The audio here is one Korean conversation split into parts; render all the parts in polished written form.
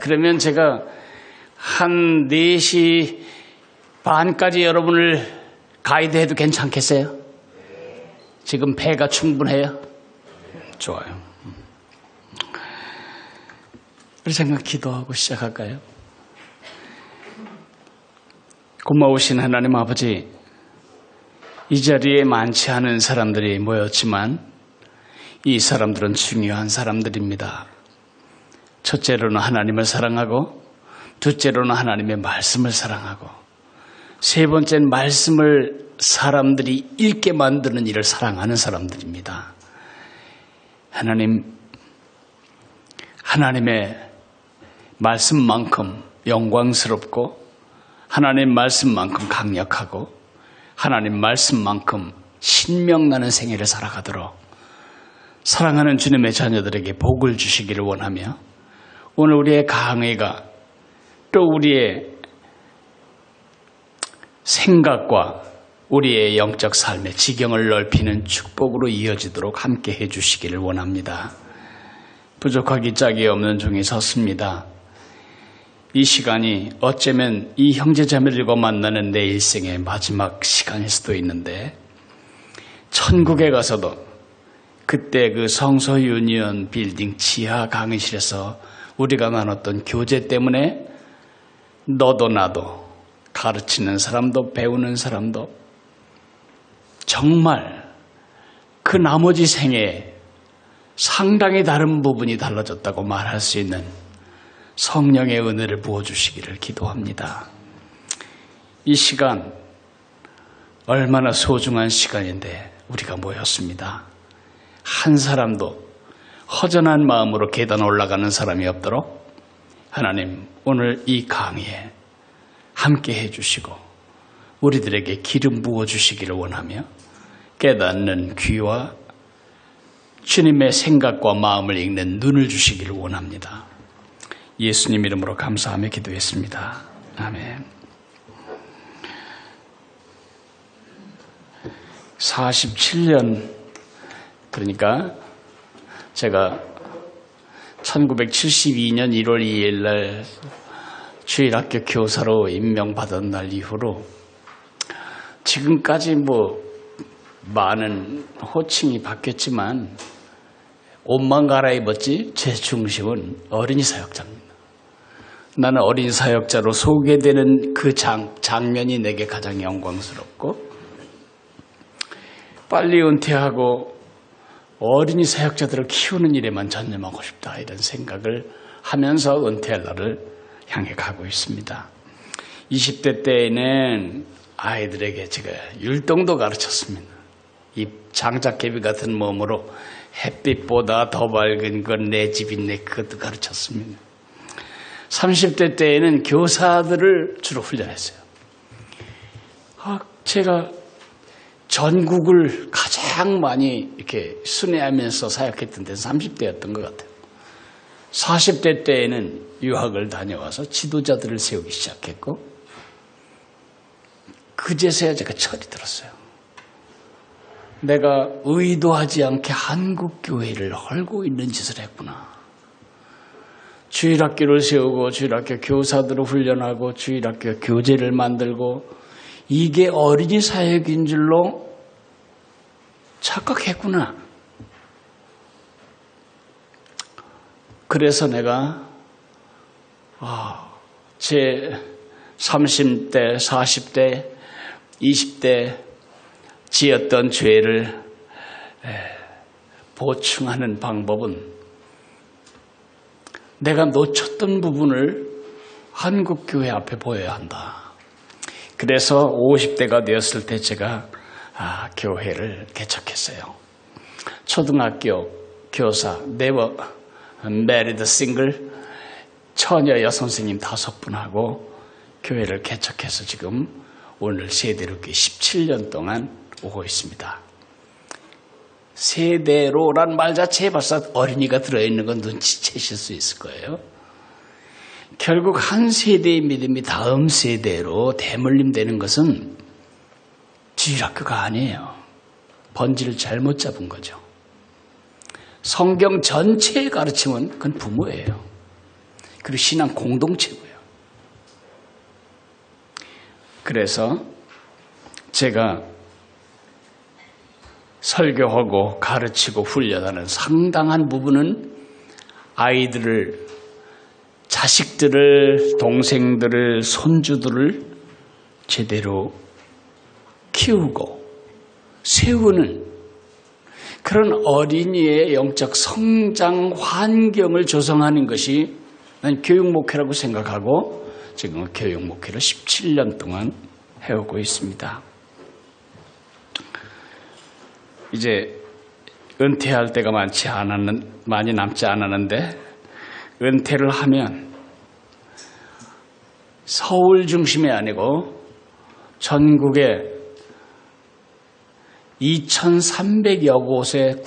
그러면 제가 한 4시 반까지 여러분을 가이드해도 괜찮겠어요? 지금 배가 충분해요? 좋아요. 우리 잠깐 기도하고 시작할까요? 고마우신 하나님 아버지, 이 자리에 많지 않은 사람들이 모였지만 이 사람들은 중요한 사람들입니다. 첫째로는 하나님을 사랑하고, 둘째로는 하나님의 말씀을 사랑하고, 세 번째는 말씀을 사람들이 읽게 만드는 일을 사랑하는 사람들입니다. 하나님의 말씀만큼 영광스럽고, 하나님 말씀만큼 강력하고, 하나님 말씀만큼 신명나는 생애를 살아가도록 사랑하는 주님의 자녀들에게 복을 주시기를 원하며, 오늘 우리의 강의가 또 우리의 생각과 우리의 영적 삶의 지경을 넓히는 축복으로 이어지도록 함께 해주시기를 원합니다. 부족하기 짝이 없는 종이 섰습니다. 이 시간이 어쩌면 이 형제자매들과 만나는 내 일생의 마지막 시간일 수도 있는데, 천국에 가서도 그때 그 성서 유니언 빌딩 지하 강의실에서 우리가 나눴던 교제 때문에 너도 나도, 가르치는 사람도 배우는 사람도 정말 그 나머지 생애에 상당히 다른 부분이 달라졌다고 말할 수 있는 성령의 은혜를 부어주시기를 기도합니다. 이 시간 얼마나 소중한 시간인데 우리가 모였습니다. 한 사람도 허전한 마음으로 계단 올라가는 사람이 없도록 하나님, 오늘 이 강의에 함께 해주시고 우리들에게 기름 부어주시기를 원하며, 깨닫는 귀와 주님의 생각과 마음을 읽는 눈을 주시기를 원합니다. 예수님 이름으로 감사하며 기도했습니다. 아멘. 47년, 그러니까 제가 1972년 1월 2일 날 주일학교 교사로 임명받은 날 이후로 지금까지 많은 호칭이 바뀌었지만 옷만 갈아입었지 제 중심은 어린이 사역자입니다. 나는 어린이 사역자로 소개되는 그 장면이 내게 가장 영광스럽고, 빨리 은퇴하고 어린이 사역자들을 키우는 일에만 전념하고 싶다, 이런 생각을 하면서 은퇴할 날을 향해 가고 있습니다. 20대 때에는 아이들에게 제가 율동도 가르쳤습니다. 이 장작개비 같은 몸으로 햇빛보다 더 밝은 건 내 집인데 그것도 가르쳤습니다. 30대 때에는 교사들을 주로 훈련했어요. 제가 전국을 가장 많이 이렇게 순회하면서 사역했던 데는 30대였던 것 같아요. 40대 때에는 유학을 다녀와서 지도자들을 세우기 시작했고, 그제서야 제가 철이 들었어요. 내가 의도하지 않게 한국교회를 헐고 있는 짓을 했구나. 주일학교를 세우고 주일학교 교사들을 훈련하고 주일학교 교재를 만들고, 이게 어린이 사역인 줄로 착각했구나. 그래서 내가 제 30대, 40대, 20대 지었던 죄를 보충하는 방법은 내가 놓쳤던 부분을 한국교회 앞에 보여야 한다. 그래서 50대가 되었을 때 제가 교회를 개척했어요. 초등학교 교사, 네버 메리드 싱글 처녀 여선생님 5분하고 교회를 개척해서 지금 오늘 세대로교회 17년 동안 오고 있습니다. 세대로란 말 자체에 벌써 어린이가 들어있는 건 눈치채실 수 있을 거예요. 결국 한 세대의 믿음이 다음 세대로 대물림되는 것은 주일학교가 아니에요. 번지를 잘못 잡은 거죠. 성경 전체의 가르침은 그건 부모예요. 그리고 신앙 공동체고요. 그래서 제가 설교하고 가르치고 훈련하는 상당한 부분은 아이들을, 자식들을, 동생들을, 손주들을 제대로 키우고 세우는 그런 어린이의 영적 성장 환경을 조성하는 것이 난 교육 목회라고 생각하고 지금 교육 목회를 17년 동안 해오고 있습니다. 이제 은퇴할 때가 많이 남지 않았는데 은퇴를 하면 서울 중심이 아니고 전국에 2,300여 곳의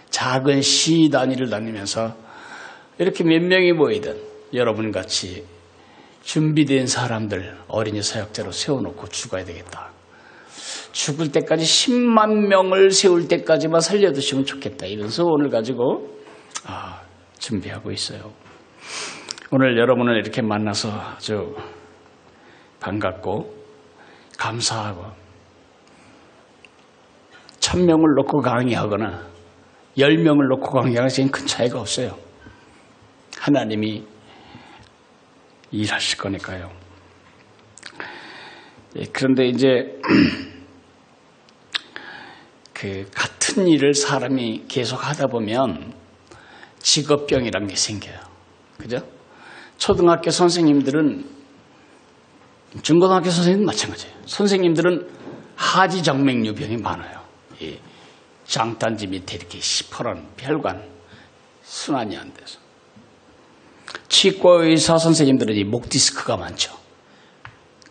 작은 시 단위를 다니면서 이렇게 몇 명이 모이든 여러분같이 준비된 사람들 어린이 사역자로 세워놓고 죽어야 되겠다. 죽을 때까지 10만 명을 세울 때까지만 살려두시면 좋겠다. 이런 소원을 가지고 준비하고 있어요. 오늘 여러분을 이렇게 만나서 아주 반갑고 감사하고 1,000명을 놓고 강의하거나 10명을 놓고 강의하거나 지금 큰 차이가 없어요. 하나님이 일하실 거니까요. 그런데 이제 그 같은 일을 사람이 계속 하다 보면 직업병이란 게 생겨요. 그죠? 초등학교 선생님들은, 중고등학교 선생님도 마찬가지예요. 선생님들은 하지정맥류병이 많아요. 이 장단지 밑에 이렇게 시퍼런 혈관 순환이 안 돼서. 치과 의사 선생님들은 이 목 디스크가 많죠.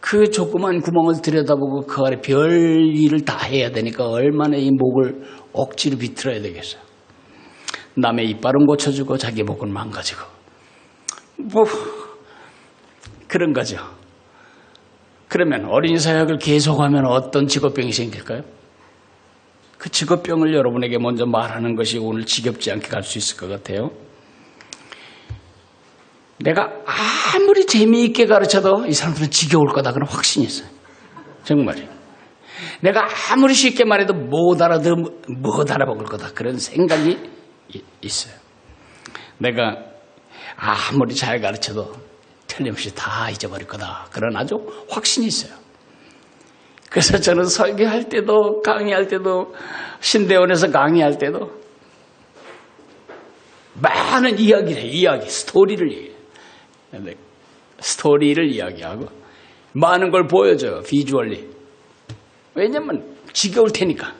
그 조그만 구멍을 들여다보고 그 아래 별 일을 다 해야 되니까 얼마나 이 목을 억지로 비틀어야 되겠어요. 남의 이빨은 고쳐주고 자기 목은 망가지고 뭐 그런 거죠. 그러면 어린이 사역을 계속하면 어떤 직업병이 생길까요? 그 직업병을 여러분에게 먼저 말하는 것이 오늘 지겹지 않게 갈 수 있을 것 같아요. 내가 아무리 재미있게 가르쳐도 이 사람들은 지겨울 거다 그런 확신이 있어요. 정말이에요. 내가 아무리 쉽게 말해도 못 알아먹을 거다 그런 생각이 있어요. 내가 아무리 잘 가르쳐도 틀림없이 다 잊어버릴 거다 그런 아주 확신이 있어요. 그래서 저는 설교할 때도 강의할 때도 신대원에서 강의할 때도 많은 이야기를 해요. 스토리를 얘기해요. 스토리를 이야기하고 많은 걸 보여줘요. 비주얼리. 왜냐면 지겨울 테니까.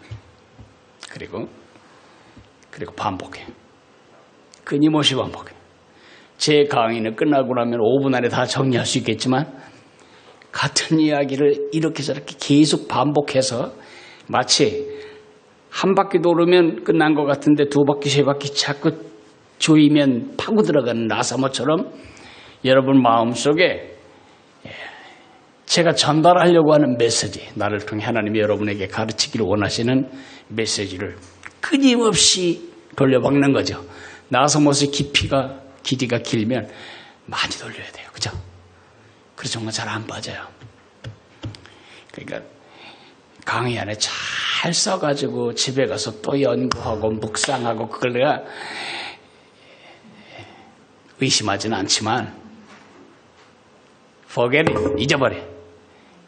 그리고 반복해. 끊임없이 반복해. 제 강의는 끝나고 나면 5분 안에 다 정리할 수 있겠지만 같은 이야기를 이렇게 저렇게 계속 반복해서 마치 한 바퀴 돌으면 끝난 것 같은데 2바퀴, 3바퀴 자꾸 조이면 파고 들어가는 나사모처럼 여러분 마음속에 제가 전달하려고 하는 메시지, 나를 통해 하나님이 여러분에게 가르치기를 원하시는 메시지를 끊임없이 돌려박는 거죠. 나사못의 길이가 길면 많이 돌려야 돼요. 그죠? 그래서 정말 잘 안 빠져요. 그러니까 강의 안에 잘 써가지고 집에 가서 또 연구하고 묵상하고 그걸 내가 의심하지는 않지만 forget it, 잊어버려.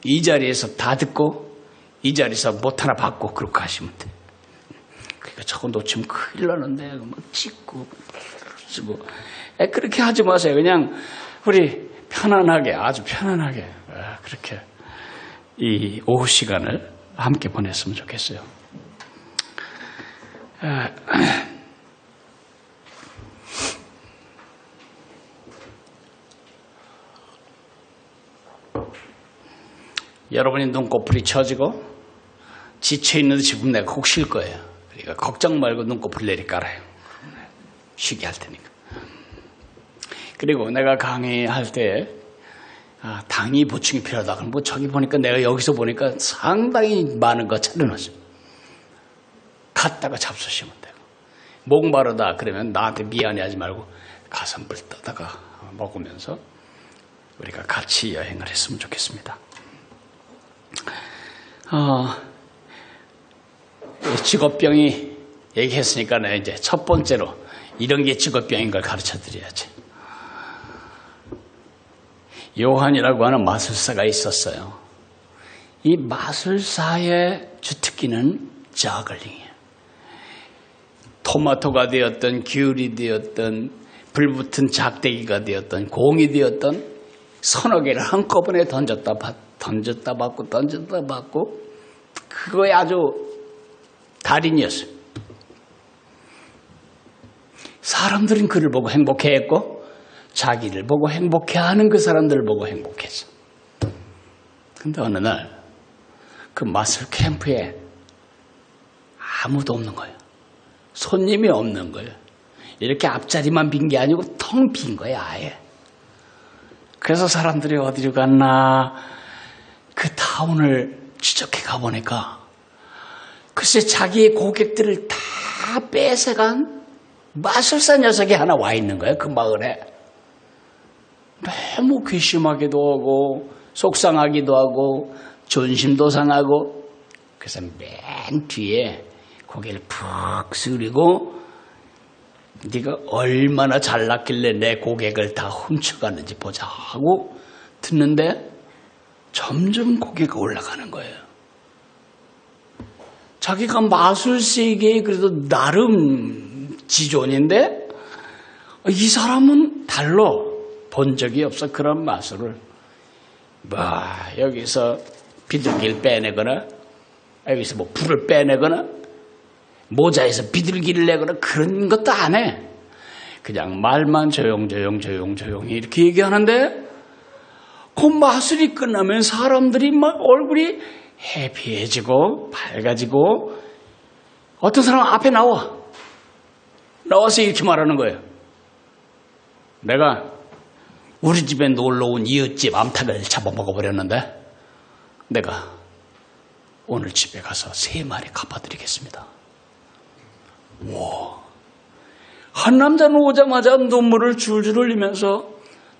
이 자리에서 다 듣고 이 자리에서 못 하나 받고 그렇게 하시면 돼. 그러니까 저거 놓치면 큰일 나는데 막 찍고 쓰고 그렇게 하지 마세요. 그냥 우리 편안하게, 아주 편안하게 그렇게 이 오후 시간을 함께 보냈으면 좋겠어요. 여러분이 눈꺼풀이 처지고 지쳐있는 싶으면 내가 꼭 쉴 거예요. 그러니까 걱정 말고 눈꺼풀 내리 깔아요. 쉬게 할 테니까. 그리고 내가 강의할 때 당이 보충이 필요하다. 그럼 뭐 저기 보니까 내가 여기서 보니까 상당히 많은 거 차려놨어요. 갔다가 잡수시면 되고. 목마르다 그러면 나한테 미안해하지 말고 가슴불 떠다가 먹으면서 우리가 같이 여행을 했으면 좋겠습니다. 직업병이 얘기했으니까 내가 이제 첫 번째로 이런 게 직업병인 걸 가르쳐 드려야지. 요한이라고 하는 마술사가 있었어요. 이 마술사의 주특기는 저글링이에요. 토마토가 되었던 귤이 되었던 불붙은 작대기가 되었던 공이 되었던 서너 개를 한꺼번에 던졌다 받고 그거에 아주 달인이었어요. 사람들은 그를 보고 행복해했고 자기를 보고 행복해하는 그 사람들을 보고 행복했어. 근데 어느 날 그 마술 캠프에 아무도 없는 거예요. 손님이 없는 거예요. 이렇게 앞자리만 빈 게 아니고 텅 빈 거예요, 아예. 그래서 사람들이 어디로 갔나 그 타운을 추적해 가보니까 글쎄 자기의 고객들을 다 뺏어간 마술사 녀석이 하나 와 있는 거예요, 그 마을에. 너무 괘씸하기도 하고 속상하기도 하고 존심도 상하고 그래서 맨 뒤에 고개를 푹 숙이고 네가 얼마나 잘났길래 내 고객을 다 훔쳐가는지 보자 하고 듣는데 점점 고개가 올라가는 거예요. 자기가 마술 세계에 그래도 나름 지존인데 이 사람은 달라. 본 적이 없어 그런 마술을. 여기서 비둘기를 빼내거나 여기서 뭐 불을 빼내거나 모자에서 비둘기를 내거나 그런 것도 안 해. 그냥 말만 조용히 이렇게 얘기하는데 그 마술이 끝나면 사람들이 막 얼굴이 해피해지고 밝아지고 어떤 사람 앞에 나와서 이렇게 말하는 거예요. 내가 우리 집에 놀러온 이웃집 암탉을 잡아먹어버렸는데 내가 오늘 집에 가서 3마리 갚아드리겠습니다. 와, 한 남자는 오자마자 눈물을 줄줄 흘리면서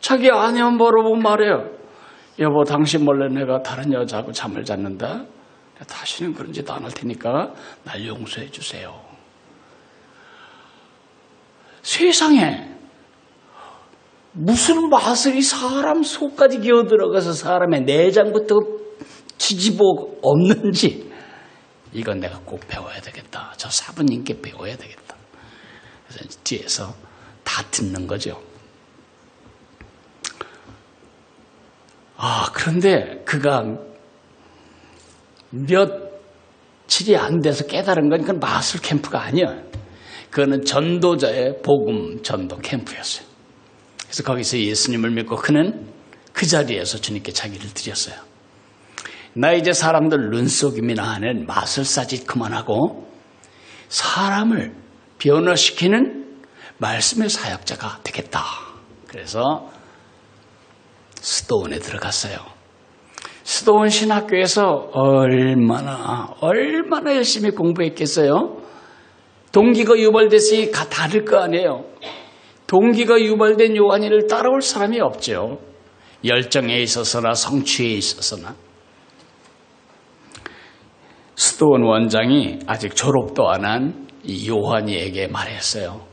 자기 아내 한 바라보고 말해요. 여보, 당신 몰래 내가 다른 여자하고 잠을 잤는데 다시는 그런 짓 안 할 테니까 날 용서해 주세요. 세상에 무슨 마술이 사람 속까지 기어들어가서 사람의 내장부터 뒤집어 없는지 이건 내가 꼭 배워야 되겠다. 저 사부님께 배워야 되겠다. 그래서 뒤에서 다 듣는 거죠. 그런데 그가 며칠이 안 돼서 깨달은 건 그건 마술 캠프가 아니야. 그거는 전도자의 복음 전도 캠프였어요. 그래서 거기서 예수님을 믿고 그는 그 자리에서 주님께 자기를 드렸어요. 나 이제 사람들 눈속임이나 하는 마술사짓 그만하고 사람을 변화시키는 말씀의 사역자가 되겠다. 그래서 스도원에 들어갔어요. 스도원 신학교에서 얼마나 열심히 공부했겠어요. 동기가 유발됐으니 다를 거 아니에요. 동기가 유발된 요한이를 따라올 사람이 없죠. 열정에 있어서나 성취에 있어서나. 스도원 원장이 아직 졸업도 안 한 이 요한이에게 말했어요.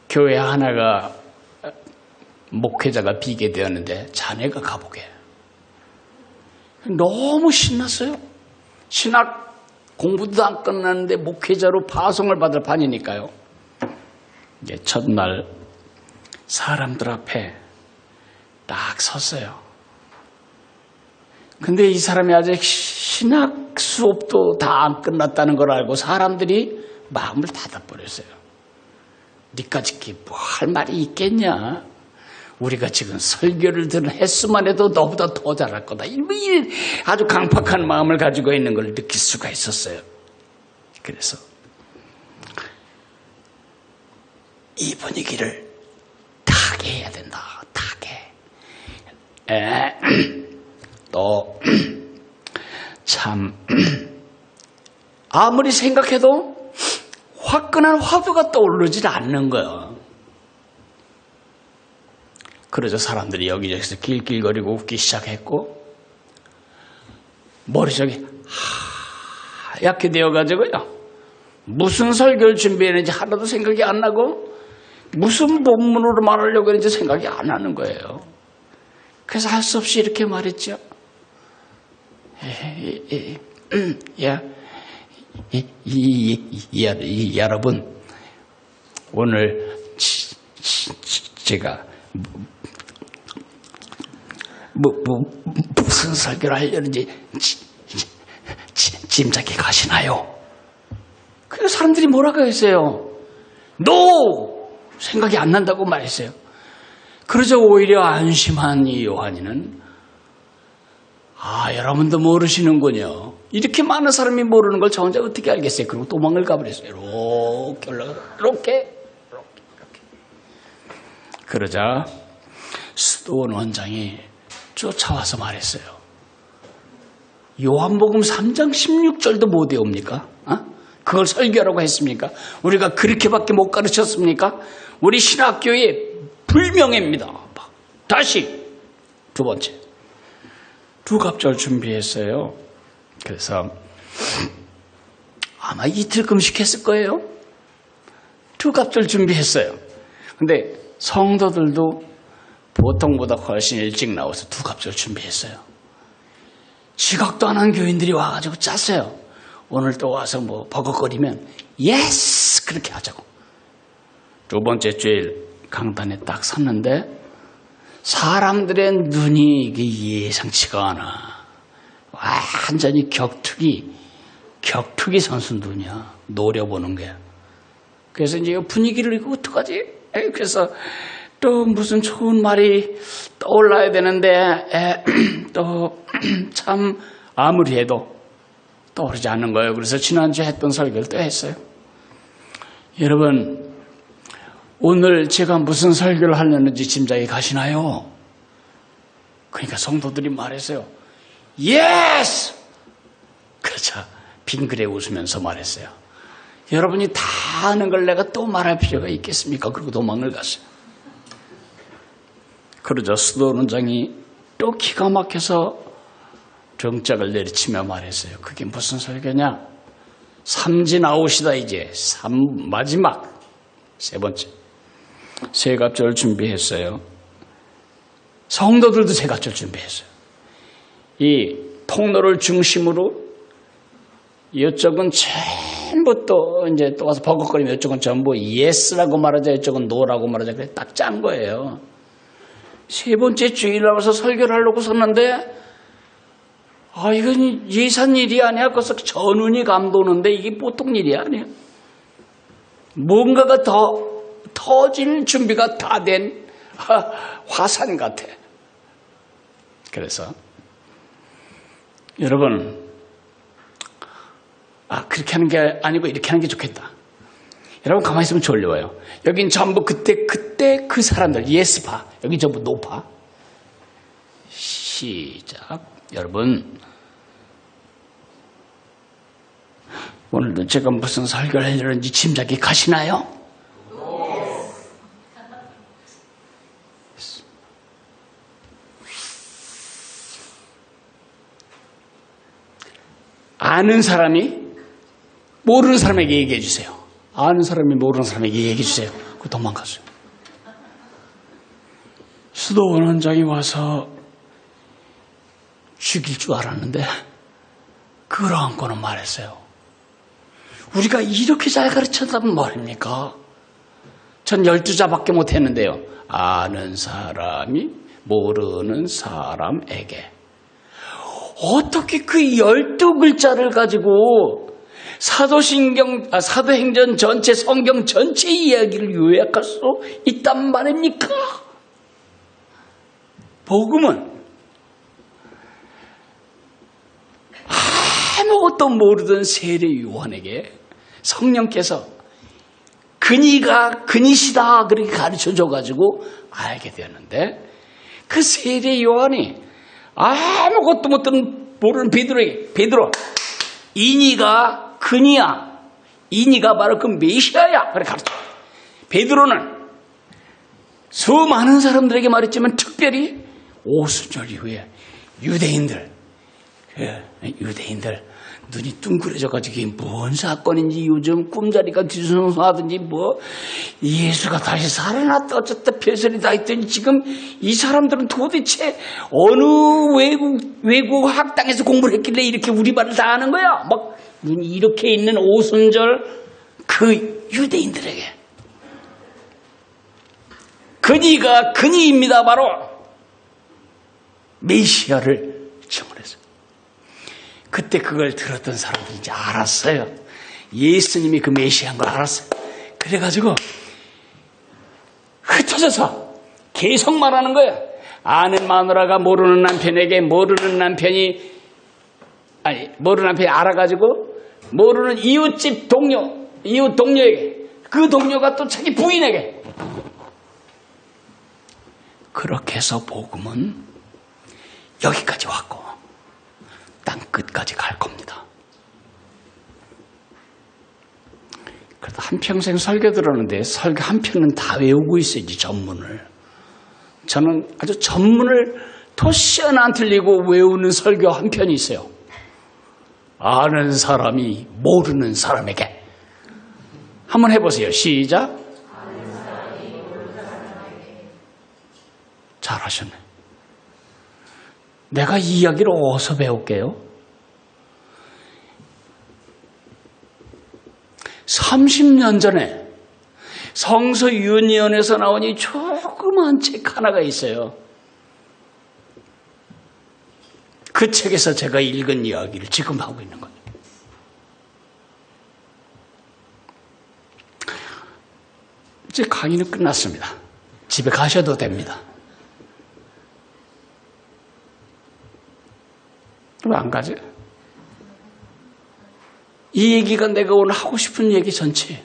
교회 하나가 목회자가 비게 되었는데 자네가 가보게. 너무 신났어요. 신학 공부도 안 끝났는데 목회자로 파송을 받을 판이니까요. 이제 첫날 사람들 앞에 딱 섰어요. 근데 이 사람이 아직 신학 수업도 다 안 끝났다는 걸 알고 사람들이 마음을 닫아버렸어요. 니까지 뭐 할 말이 있겠냐? 우리가 지금 설교를 들은 횟수만 해도 너보다 더 잘할 거다. 아주 강팍한 마음을 가지고 있는 걸 느낄 수가 있었어요. 그래서 이 분위기를 타게 해야 된다. 타게. 또 참 아무리 생각해도 화끈한 화두가 떠오르질 않는 거예요. 그러자 사람들이 여기저기서 길길거리고 웃기 시작했고 머리속이 하얗게 되어가지고요. 무슨 설교를 준비했는지 하나도 생각이 안 나고 무슨 본문으로 말하려고 했는지 생각이 안 나는 거예요. 그래서 할 수 없이 이렇게 말했죠. 여러분, 오늘 제가 무슨 설교를 하려는지 짐작이 가시나요? 그래서 사람들이 뭐라고 했어요? NO! 생각이 안 난다고 말했어요. 그러자 오히려 안심한 이 요한이는 여러분도 모르시는군요. 이렇게 많은 사람이 모르는 걸 저 혼자 어떻게 알겠어요? 그리고 도망을 가버렸어요. 이렇게 올라가서 이렇게. 그러자 스도원 원장이 쫓아와서 말했어요. 요한복음 3장 16절도 못 외웁니까? 그걸 설교하라고 했습니까? 우리가 그렇게밖에 못 가르쳤습니까? 우리 신학교의 불명예입니다. 다시 두 번째. 두갑절 준비했어요. 그래서 아마 이틀 금식했을 거예요. 두갑절 준비했어요. 근데 성도들도 보통보다 훨씬 일찍 나와서 두갑절 준비했어요. 지각도 안 한 교인들이 와가지고 짰어요. 오늘 또 와서 뭐 버벅거리면 예스! 그렇게 하자고. 두 번째 주일 강단에 딱 섰는데 사람들의 눈이 이게 예상치가 않아. 완전히 격투기 선수 눈이야. 노려보는 게. 그래서 이제 분위기를 이거 어떡하지? 그래서 또 무슨 좋은 말이 떠올라야 되는데 또 참 아무리 해도 떠오르지 않는 거예요. 그래서 지난주에 했던 설교를 또 했어요. 여러분, 오늘 제가 무슨 설교를 하려는지 짐작이 가시나요? 그러니까 성도들이 말했어요. 예스! 그렇죠. 빙그레 웃으면서 말했어요. 여러분이 다 아는 걸 내가 또 말할 필요가 있겠습니까? 그리고 도망을 갔어요. 그러자 스도원 원장이 또 기가 막혀서 정짝을 내리치며 말했어요. 그게 무슨 설교냐? 삼진 아웃이다 이제. 마지막 세 번째. 세갑절 준비했어요. 성도들도 세갑절 준비했어요. 이 통로를 중심으로 이쪽은 전부 또 이제 또 와서 버벅거리면 이쪽은 전부 예스라고 말하자, 이쪽은 노라고 말하자. 그래 딱 짠 거예요. 세 번째 주일 나와서 설교를 하려고 섰는데 이건 예산 일이 아니야. 그래서 전운이 감도는데 이게 보통 일이 아니야. 뭔가가 더 터질 준비가 다 된 화산 같아. 그래서 여러분 그렇게 하는 게 아니고 이렇게 하는 게 좋겠다. 여러분 가만히 있으면 졸려워요. 여긴 전부 그때 그 사람들 예스파, 여기 전부 노파. 시작. 여러분, 오늘도 제가 무슨 설교를 하려는지 짐작이 가시나요? 아는 사람이 모르는 사람에게 얘기해 주세요. 아는 사람이 모르는 사람에게 얘기해 주세요. 그 도망갔어요. 수도원 원장이 와서 죽일 줄 알았는데 그걸 안고는 말했어요. 우리가 이렇게 잘 가르쳤다면 말입니까? 전 12자밖에 못했는데요. 아는 사람이 모르는 사람에게. 어떻게 그 12글자를 가지고 사도행전 전체, 성경 전체 이야기를 요약할 수 있단 말입니까? 복음은 아무것도 모르던 세례 요한에게 성령께서 그니시다 그렇게 가르쳐줘가지고 알게 되었는데, 그 세례 요한이 아무것도 모르는 베드로 이니가 그니야, 이니가 바로 그 메시아야 그래 가르쳐. 베드로는 수많은 사람들에게 말했지만 특별히 오순절 이후에 유대인들 눈이 뚱그레져가지고 이게 뭔 사건인지 요즘 꿈자리가 뒤숭숭하든지 뭐 예수가 다시 살아났다 어쨌다 별소리 다 있더니 지금 이 사람들은 도대체 어느 외국 학당에서 공부를 했길래 이렇게 우리말을 다 하는 거야. 막 눈이 이렇게 있는 오순절 그 유대인들에게 그니입니다. 바로 메시아를 증언했어요. 그때 그걸 들었던 사람들이 이제 알았어요. 예수님이 그 메시아인 걸 알았어요. 그래가지고 흩어져서 계속 말하는 거예요. 아는 마누라가 모르는 남편에게 모르는 남편이 알아가지고 모르는 이웃 동료에게 그 동료가 또 자기 부인에게 그렇게 해서 복음은 여기까지 왔고 땅 끝까지 갈 겁니다. 그래도 한평생 설교 들었는데 설교 한 편은 다 외우고 있어야지 전문을. 저는 아주 전문을 토시 하나 안 틀리고 외우는 설교 한 편이 있어요. 아는 사람이 모르는 사람에게. 한번 해보세요. 시작. 잘하셨네. 내가 이 이야기를 어디서 배울게요? 30년 전에 성서윤리원에서 나온 이 조그만 책 하나가 있어요. 그 책에서 제가 읽은 이야기를 지금 하고 있는 거예요. 이제 강의는 끝났습니다. 집에 가셔도 됩니다. 왜 안 가지? 이 얘기가 내가 오늘 하고 싶은 얘기 전체.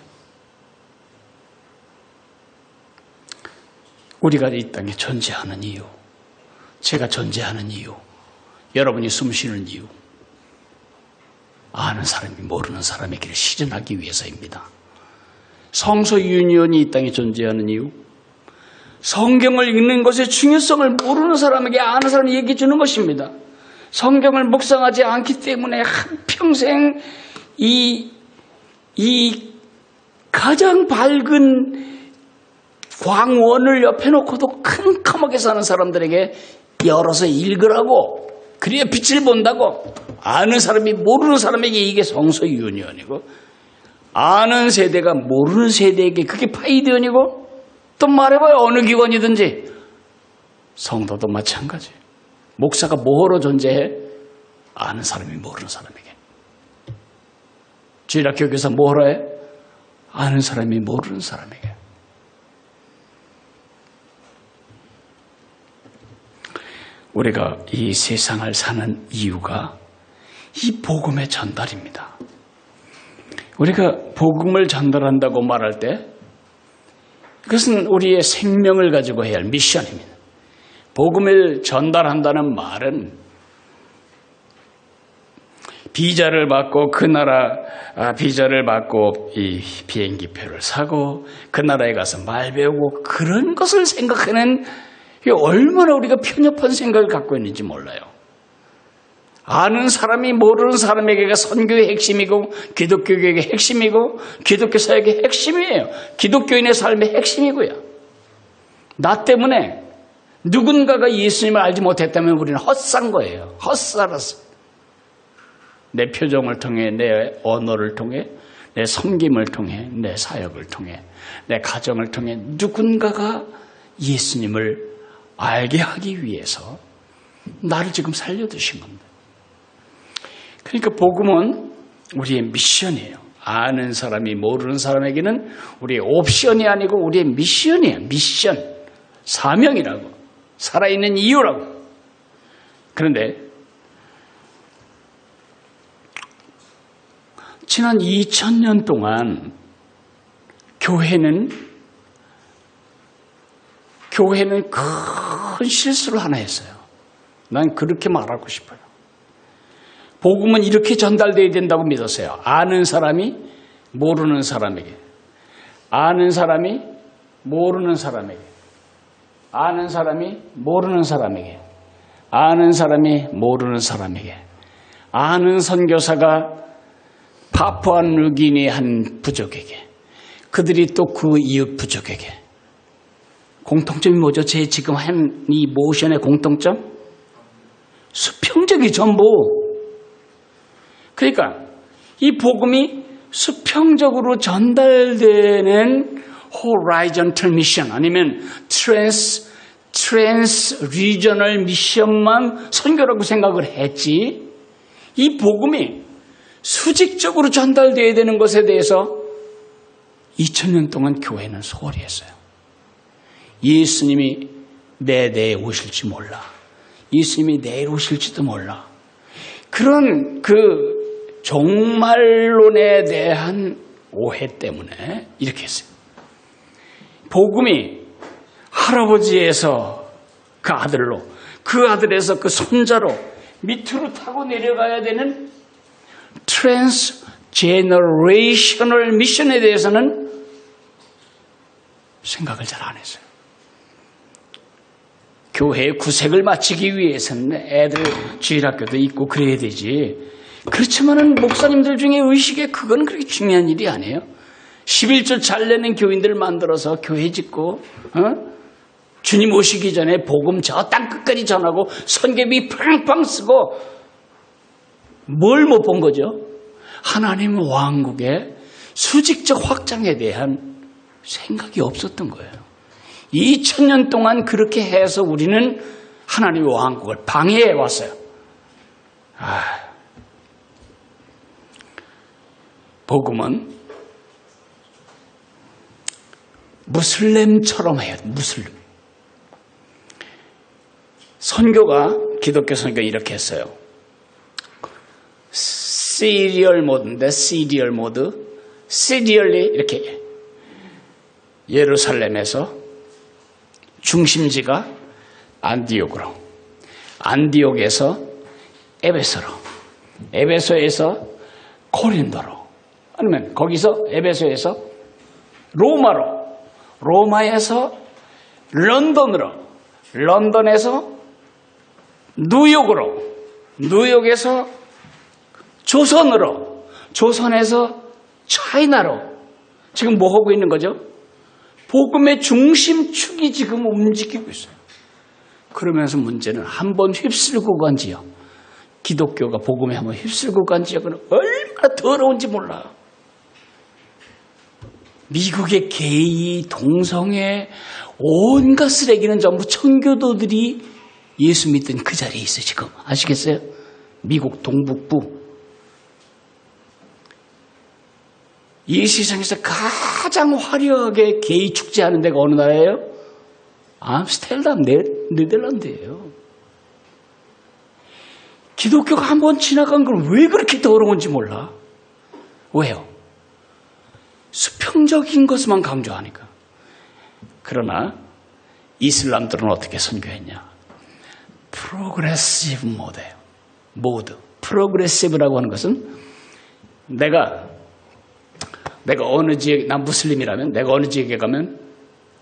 우리가 이 땅에 존재하는 이유, 제가 존재하는 이유, 여러분이 숨쉬는 이유, 아는 사람이 모르는 사람에게 실현하기 위해서입니다. 성서윤리원이 이 땅에 존재하는 이유, 성경을 읽는 것의 중요성을 모르는 사람에게 아는 사람이 얘기해 주는 것입니다. 성경을 묵상하지 않기 때문에 한평생 이 가장 밝은 광원을 옆에 놓고도 캄캄하게 사는 사람들에게 열어서 읽으라고, 그래야 빛을 본다고. 아는 사람이 모르는 사람에게 이게 성서윤리원이고, 아는 세대가 모르는 세대에게 그게 파이드원이고, 또 말해봐요. 어느 기관이든지 성도도 마찬가지. 목사가 뭐로 존재해? 아는 사람이 모르는 사람에게. 주일학교에서 뭐로 해? 아는 사람이 모르는 사람에게. 우리가 이 세상을 사는 이유가 이 복음의 전달입니다. 우리가 복음을 전달한다고 말할 때 그것은 우리의 생명을 가지고 해야 할 미션입니다. 복음을 전달한다는 말은 비자를 받고 그 나라 비자를 받고 이 비행기표를 사고 그 나라에 가서 말 배우고 그런 것을 생각하는, 얼마나 우리가 편협한 생각을 갖고 있는지 몰라요. 아는 사람이 모르는 사람에게가 선교의 핵심이고 기독교계의 핵심이고 기독교 사역의 핵심이에요. 기독교인의 삶의 핵심이고요. 나 때문에 누군가가 예수님을 알지 못했다면 우리는 헛산 거예요. 헛살았어. 내 표정을 통해, 내 언어를 통해, 내 섬김을 통해, 내 사역을 통해, 내 가정을 통해 누군가가 예수님을 알게 하기 위해서 나를 지금 살려두신 겁니다. 그러니까 복음은 우리의 미션이에요. 아는 사람이 모르는 사람에게는 우리의 옵션이 아니고 우리의 미션이에요. 미션, 사명이라고, 살아있는 이유라고. 그런데 지난 2000년 동안 교회는 큰 실수를 하나 했어요. 난 그렇게 말하고 싶어요. 복음은 이렇게 전달되어야 된다고 믿었어요. 아는 사람이 모르는 사람에게, 아는 사람이 모르는 사람에게. 아는 사람이 모르는 사람에게, 아는 사람이 모르는 사람에게, 아는 선교사가 파푸아뉴기니 한 부족에게, 그들이 또 그 이웃 부족에게. 공통점이 뭐죠? 제 지금 한 이 모션의 공통점? 수평적이 전부. 그러니까 이 복음이 수평적으로 전달되는 horizontal mission 아니면 trans-regional mission만 선교라고 생각을 했지, 이 복음이 수직적으로 전달되어야 되는 것에 대해서 2000년 동안 교회는 소홀히 했어요. 예수님이 내에 오실지 몰라. 예수님이 내일 오실지도 몰라. 그런 그 종말론에 대한 오해 때문에 이렇게 했어요. 복음이 할아버지에서 그 아들로, 그 아들에서 그 손자로 밑으로 타고 내려가야 되는 트랜스제너레이셔널 미션에 대해서는 생각을 잘 안 했어요. 교회의 구색을 맞추기 위해서는 애들 주일학교도 있고 그래야 되지. 그렇지만은 목사님들 중에 의식에 그건 그렇게 중요한 일이 아니에요. 11조 잘 내는 교인들을 만들어서 교회 짓고 주님 오시기 전에 복음 저 땅 끝까지 전하고 선교비 팡팡 쓰고 뭘 못 본 거죠? 하나님의 왕국의 수직적 확장에 대한 생각이 없었던 거예요. 2000년 동안 그렇게 해서 우리는 하나님의 왕국을 방해해 왔어요. 복음은 무슬림처럼 해야 돼. 무슬림. 선교가, 기독교 선교가 이렇게 했어요. 시리얼 모드인데, 시리얼 모드. 시리얼리 이렇게 예루살렘에서 중심지가 안디옥으로, 안디옥에서 에베소로, 에베소에서 고린도로, 아니면 거기서 에베소에서 로마로, 로마에서 런던으로, 런던에서 뉴욕으로, 뉴욕에서 조선으로, 조선에서 차이나로. 지금 뭐 하고 있는 거죠? 복음의 중심축이 지금 움직이고 있어요. 그러면서 문제는 한번 휩쓸고 간지요. 기독교가 복음에 한번 휩쓸고 간지요. 그는 얼마나 더러운지 몰라. 미국의 게이, 동성애, 온갖 쓰레기는 전부 청교도들이 예수 믿던 그 자리에 있어요. 지금 아시겠어요? 미국 동북부. 이 세상에서 가장 화려하게 게이 축제하는 데가 어느 나라예요? 암스테르담, 네덜란드예요. 기독교가 한번 지나간 걸 왜 그렇게 더러운지 몰라. 왜요? 수평적인 것만 강조하니까. 그러나 이슬람들은 어떻게 선교했냐? 프로그레시브 모드예요. 모드. 프로그레시브라고 하는 것은 내가 어느 지역에, 난 무슬림이라면 내가 어느 지역에 가면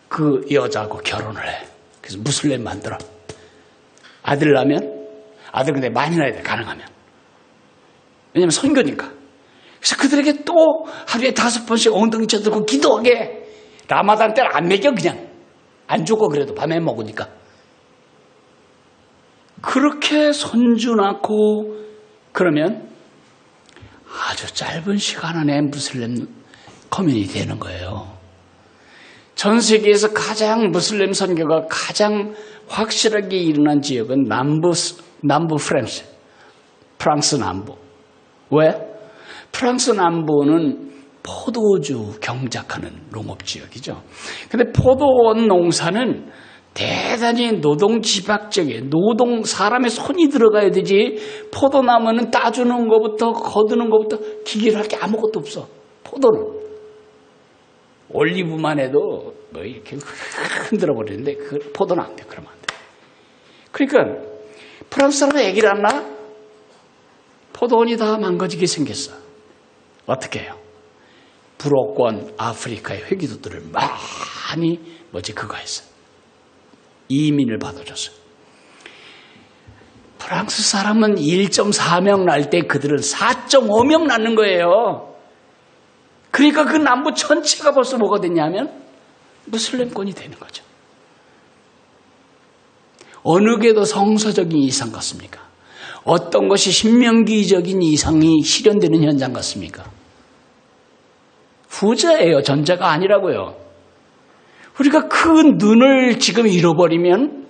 그 여자하고 결혼을 해. 그래서 무슬림 만들어. 아들 낳으면, 아들 근데 많이 낳아야 돼, 가능하면. 왜냐면 선교니까. 그래서 그들에게 또 하루에 5번씩 엉덩이 쳐들고 기도하게. 라마단 때는 안 먹여, 그냥. 안 죽어, 그래도 밤에 먹으니까. 그렇게 손주 낳고 그러면 아주 짧은 시간 안에 무슬림 커뮤니티 되는 거예요. 전 세계에서 가장 무슬림 선교가 가장 확실하게 일어난 지역은 남부 프랑스 남부. 왜? 프랑스 남부는 포도주 경작하는 농업지역이죠. 근데 포도원 농사는 대단히 노동지박적이에요. 사람의 손이 들어가야 되지. 포도나무는 따주는 것부터 거두는 것부터 기계를 할 게 아무것도 없어. 포도는. 올리브만 해도 뭐 이렇게 흔들어 버리는데 그 포도는 안 돼. 그러면 안 돼. 그러니까 프랑스 사람은 애기를 안 낳아? 포도원이 다 망가지게 생겼어. 어떻게 해요? 불어권 아프리카의 회기도들을 많이 그거 했어. 이민을 받아줬어요. 프랑스 사람은 1.4명 날 때 그들은 4.5명 낳는 거예요. 그러니까 그 남부 전체가 벌써 뭐가 됐냐면 무슬림권이 되는 거죠. 어느 게 더 성서적인 이상 같습니까? 어떤 것이 신명기적인 이상이 실현되는 현장 같습니까? 후자예요. 전자가 아니라고요. 우리가 그 눈을 지금 잃어버리면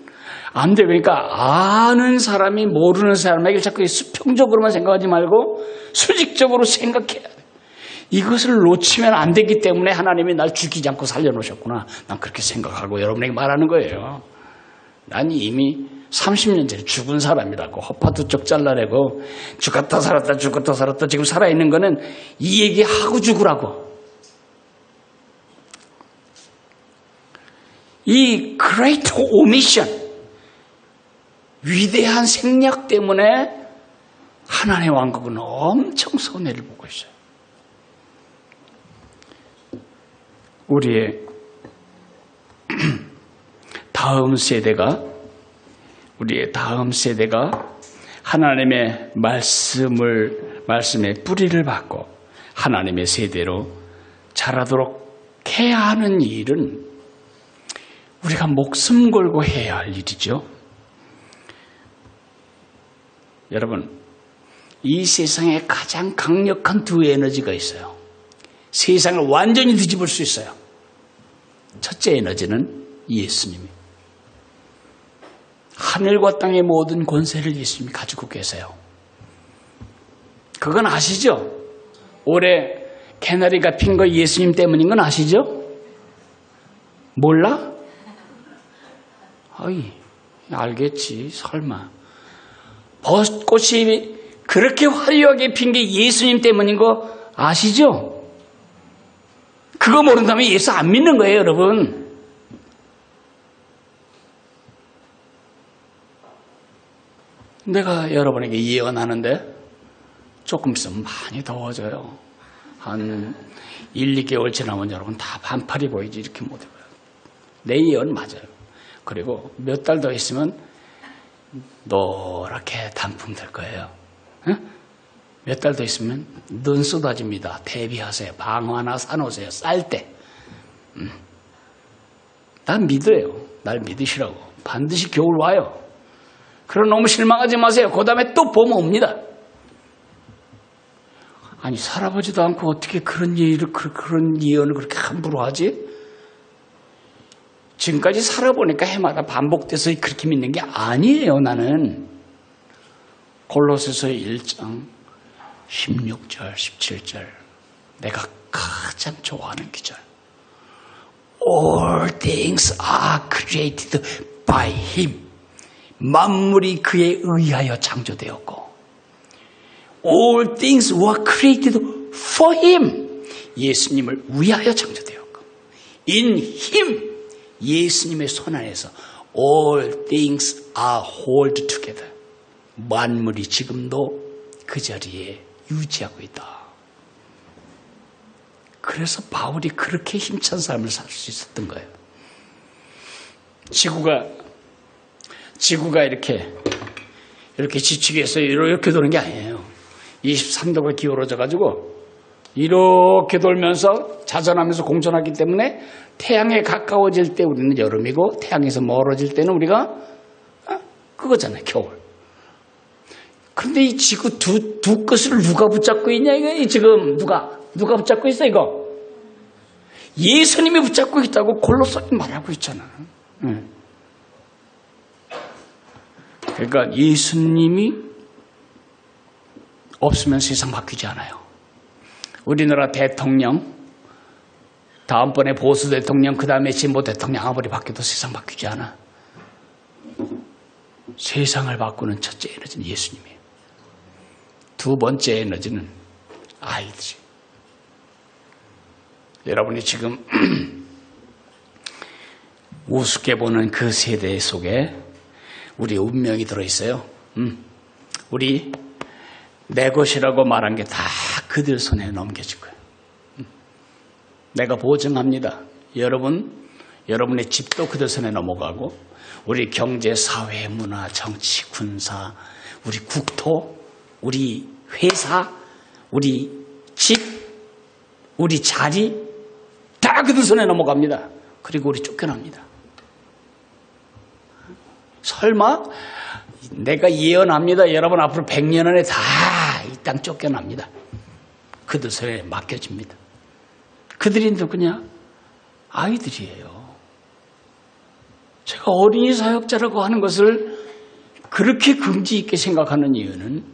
안 돼. 그러니까 아는 사람이 모르는 사람에게 자꾸 수평적으로만 생각하지 말고 수직적으로 생각해야 돼. 이것을 놓치면 안 되기 때문에 하나님이 날 죽이지 않고 살려놓으셨구나. 난 그렇게 생각하고 여러분에게 말하는 거예요. 난 이미 30년 전에 죽은 사람이라고 헛파도 쪽 잘라내고 죽었다 살았다 죽었다 살았다 지금 살아있는 거는 이 얘기하고 죽으라고. 이 Great Omission 위대한 생략 때문에 하나님의 왕국은 엄청 손해를 보고 있어요. 우리의 다음 세대가 하나님의 말씀의 뿌리를 받고 하나님의 세대로 자라도록 해야 하는 일은 우리가 목숨 걸고 해야 할 일이죠. 여러분, 이 세상에 가장 강력한 두 에너지가 있어요. 세상을 완전히 뒤집을 수 있어요. 첫째 에너지는 예수님이. 하늘과 땅의 모든 권세를 예수님이 가지고 계세요. 그건 아시죠? 올해 캐나리가 핀 거 예수님 때문인 건 아시죠? 몰라? 아이, 알겠지. 설마. 벚꽃이 그렇게 화려하게 핀 게 예수님 때문인 거 아시죠? 그거 모른다면 예수 안 믿는 거예요, 여러분. 내가 여러분에게 예언하는데 조금 있으면 많이 더워져요. 한 1, 2개월 지나면 여러분 다 반팔이 보이지 이렇게 못 입어요. 내 예언 맞아요. 그리고 몇 달 더 있으면 노랗게 단풍 될 거예요. 몇 달 더 있으면 눈 쏟아집니다. 대비하세요. 방어 하나 사놓으세요. 쌀 때. 난 믿어요. 날 믿으시라고. 반드시 겨울 와요. 그럼 너무 실망하지 마세요. 그 다음에 또 봄 옵니다. 아니 살아보지도 않고 어떻게 그런 예언을 그렇게 함부로 하지? 지금까지 살아보니까 해마다 반복돼서 그렇게 믿는 게 아니에요. 나는 골로새서 1장 16절 17절 내가 가장 좋아하는 기절. All things are created by Him. 만물이 그에 의하여 창조되었고 All things were created for Him. 예수님을 위하여 창조되었고 In Him. 예수님의 손 안에서 All things are held together. 만물이 지금도 그 자리에 유지하고 있다. 그래서 바울이 그렇게 힘찬 삶을 살 수 있었던 거예요. 지구가 이렇게 지치게 해서 이렇게 도는 게 아니에요. 23도가 기울어져 가지고 이렇게 돌면서 자전하면서 공전하기 때문에 태양에 가까워질 때 우리는 여름이고 태양에서 멀어질 때는 우리가 그거잖아요. 겨울. 그런데 이 지구 두 끝을 누가 붙잡고 있냐 이거 지금 누가 붙잡고 있어 이거? 예수님이 붙잡고 있다고 골로새서 말하고 있잖아. 그러니까 예수님이 없으면 세상 바뀌지 않아요. 우리나라 대통령, 다음번에 보수 대통령, 그 다음에 진보 대통령 아무리 바뀌어도 세상 바뀌지 않아. 세상을 바꾸는 첫째 에너지는 예수님이에요. 두 번째 에너지는 아이들이. 여러분이 지금 우습게 보는 그 세대 속에 우리 운명이 들어있어요. 우리 내 것이라고 말한 게 다 그들 손에 넘겨질 거예요. 내가 보증합니다. 여러분의 집도 그들 손에 넘어가고 우리 경제, 사회, 문화, 정치, 군사, 우리 국토, 우리 회사, 우리 집, 우리 자리 다 그들 손에 넘어갑니다. 그리고 우리 쫓겨납니다. 설마 내가 예언합니다. 여러분 앞으로 100년 안에 다 이 땅 쫓겨납니다. 그들 손에 맡겨집니다. 그들이 누구냐? 아이들이에요. 제가 어린이 사역자라고 하는 것을 그렇게 긍지 있게 생각하는 이유는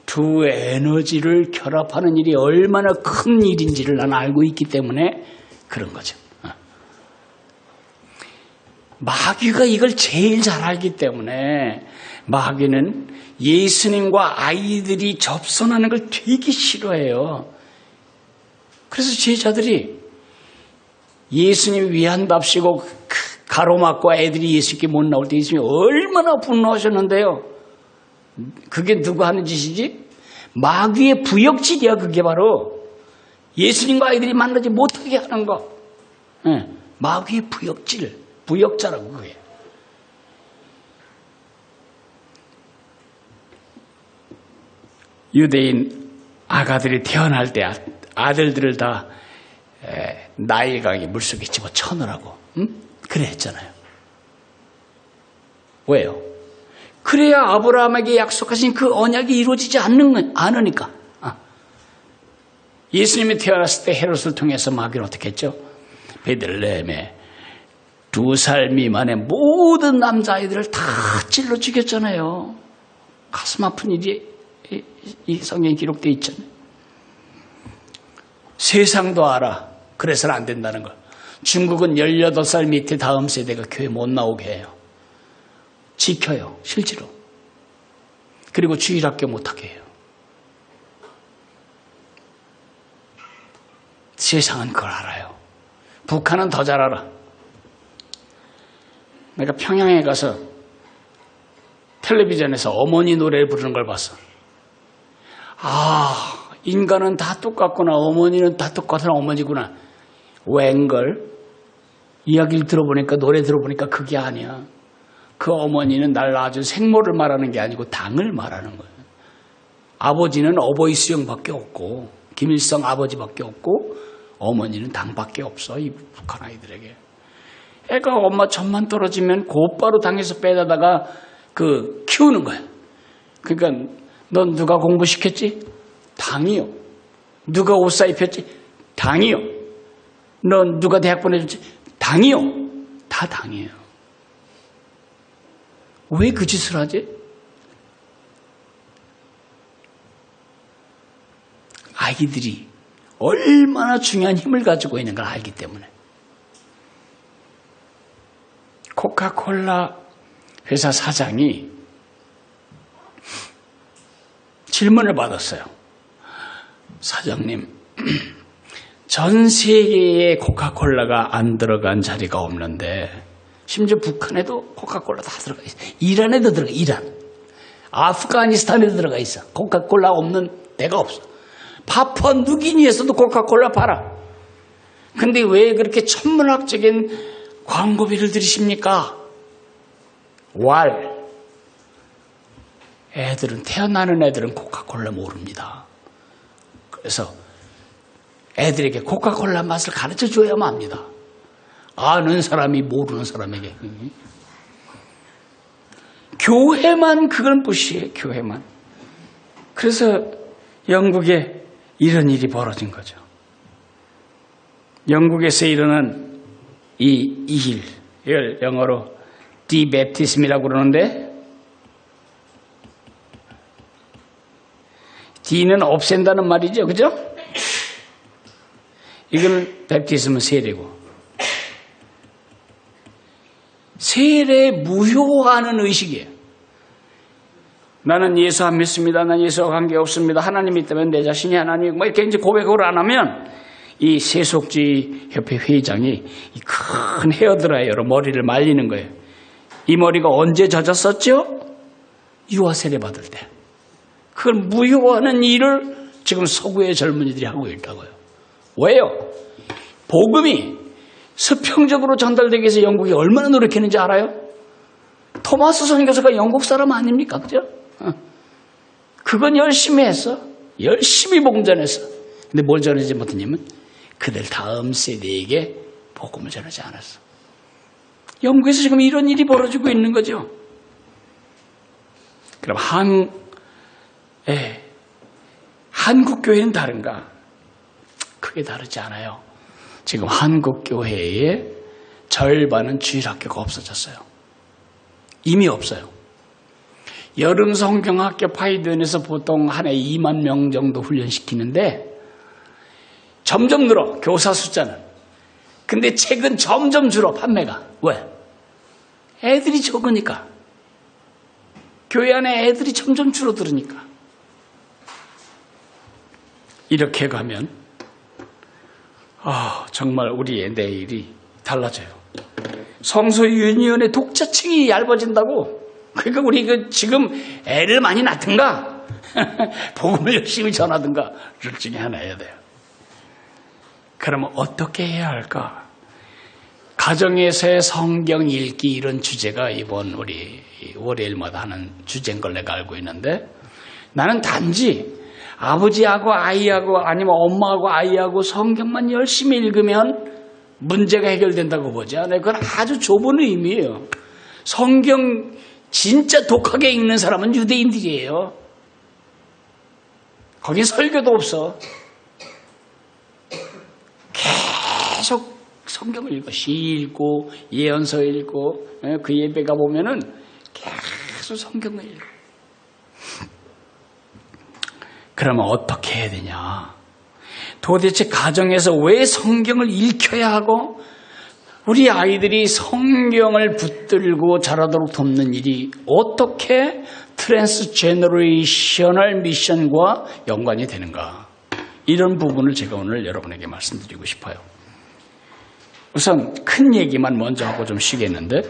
두 에너지를 결합하는 일이 얼마나 큰 일인지를 나는 알고 있기 때문에 그런 거죠. 마귀가 이걸 제일 잘 알기 때문에 마귀는 예수님과 아이들이 접선하는 걸 되게 싫어해요. 그래서 제자들이 예수님 위한답시고 가로막고 애들이 예수께 못 나올 때 예수님이 얼마나 분노하셨는데요. 그게 누가 하는 짓이지? 마귀의 부역질이야. 그게 바로 예수님과 아이들이 만나지 못하게 하는 거. 마귀의 부역질, 부역자라고 그게. 유대인 아가들이 태어날 때 아들들을 다 나일강에 물속에 집어 쳐넣으라고 그래 했잖아요. 왜요? 그래야 아브라함에게 약속하신 그 언약이 이루어지지 않으니까. 예수님이 태어났을 때 헤롯을 통해서 마귀는 어떻게 했죠? 베들레헴에 2살 미만의 모든 남자아이들을 다 찔러 죽였잖아요. 가슴 아픈 일이 이 성경에 기록되어 있잖아요. 세상도 알아. 그래서는 안 된다는 걸. 중국은 18살 밑에 다음 세대가 교회 못 나오게 해요. 지켜요. 실제로. 그리고 주일학교 못하게 해요. 세상은 그걸 알아요. 북한은 더 잘 알아. 내가 평양에 가서 텔레비전에서 어머니 노래를 부르는 걸 봤어. 인간은 다 똑같구나. 어머니는 다 똑같은 어머니구나. 웬걸? 이야기를 들어보니까, 노래 들어보니까 그게 아니야. 그 어머니는 날 낳아준 생모를 말하는 게 아니고 당을 말하는 거예요. 아버지는 어버이 수영밖에 없고, 김일성 아버지밖에 없고, 어머니는 당밖에 없어. 이 북한 아이들에게. 애가 엄마 젖만 떨어지면 곧바로 당에서 빼다가 키우는 거야. 그러니까 넌 누가 공부시켰지? 당이요. 누가 옷 사입혔지? 당이요. 넌 누가 대학 보내줬지? 당이요. 다 당이에요. 왜 그 짓을 하지? 아이들이 얼마나 중요한 힘을 가지고 있는 걸 알기 때문에. 코카콜라 회사 사장이 질문을 받았어요. 사장님, 전 세계에 코카콜라가 안 들어간 자리가 없는데 심지어 북한에도 코카콜라 다 들어가 있어. 이란에도 들어가, 이란. 아프가니스탄에도 들어가 있어. 코카콜라 없는 데가 없어. 파푸아 누기니에서도 코카콜라 팔아. 근데 왜 그렇게 천문학적인 광고비를 들이십니까? 태어나는 애들은 코카콜라 모릅니다. 그래서 애들에게 코카콜라 맛을 가르쳐 줘야만 합니다. 아는 사람이 모르는 사람에게. 교회만 그건 무시해, 교회만. 그래서 영국에 이런 일이 벌어진 거죠. 영국에서 일어난 이 이걸 영어로 디베티즘이라고 그러는데, D는 없앤다는 말이죠. 그죠? 이거는 베프티즘은 세례고. 세례 무효화하는 의식이에요. 나는 예수 안 믿습니다. 나는 예수와 관계없습니다. 하나님이 있다면 내 자신이 하나님이고, 뭐 이렇게 이제 고백을 안 하면 이 세속주의 협회 회장이 이 큰 헤어드라이어로 머리를 말리는 거예요. 이 머리가 언제 젖었었죠? 유아 세례 받을 때. 그걸 무효화하는 일을 지금 서구의 젊은이들이 하고 있다고요. 왜요? 복음이 수평적으로 전달되기 위해서 영국이 얼마나 노력했는지 알아요? 토마스 선교사가 영국 사람 아닙니까? 그죠? 그건 열심히 했어. 열심히 봉전했어. 근데 뭘 전하지 못했냐면 그들 다음 세대에게 복음을 전하지 않았어. 영국에서 지금 이런 일이 벌어지고 있는 거죠. 그럼 한국 교회는 다른가? 크게 다르지 않아요. 지금 한국 교회의 절반은 주일학교가 없어졌어요. 이미 없어요. 여름 성경학교 파이드원에서 보통 한 해 2만 명 정도 훈련시키는데 점점 늘어, 교사 숫자는. 근데 책은 점점 줄어, 판매가. 왜? 애들이 적으니까. 교회 안에 애들이 점점 줄어들으니까. 이렇게 가면 정말 우리의 내일이 달라져요. 성소유니온의 독자층이 얇아진다고. 그러니까 우리 지금 애를 많이 낳든가 복음을 열심히 전하든가 둘 중에 하나 해야 돼요. 그러면 어떻게 해야 할까? 가정에서의 성경 읽기 이런 주제가 이번 우리 월요일마다 하는 주제인 걸 내가 알고 있는데 나는 단지 아버지하고 아이하고 아니면 엄마하고 아이하고 성경만 열심히 읽으면 문제가 해결된다고 보지 않아요. 그건 아주 좁은 의미예요. 성경 진짜 독하게 읽는 사람은 유대인들이에요. 거긴 설교도 없어. 계속 성경을 읽고 시 읽고 예언서 읽고 그 예배 가보면은 계속 성경을 읽고. 그러면 어떻게 해야 되냐? 도대체 가정에서 왜 성경을 읽혀야 하고 우리 아이들이 성경을 붙들고 자라도록 돕는 일이 어떻게 트랜스제너레이셔널 미션과 연관이 되는가? 이런 부분을 제가 오늘 여러분에게 말씀드리고 싶어요. 우선 큰 얘기만 먼저 하고 좀 쉬겠는데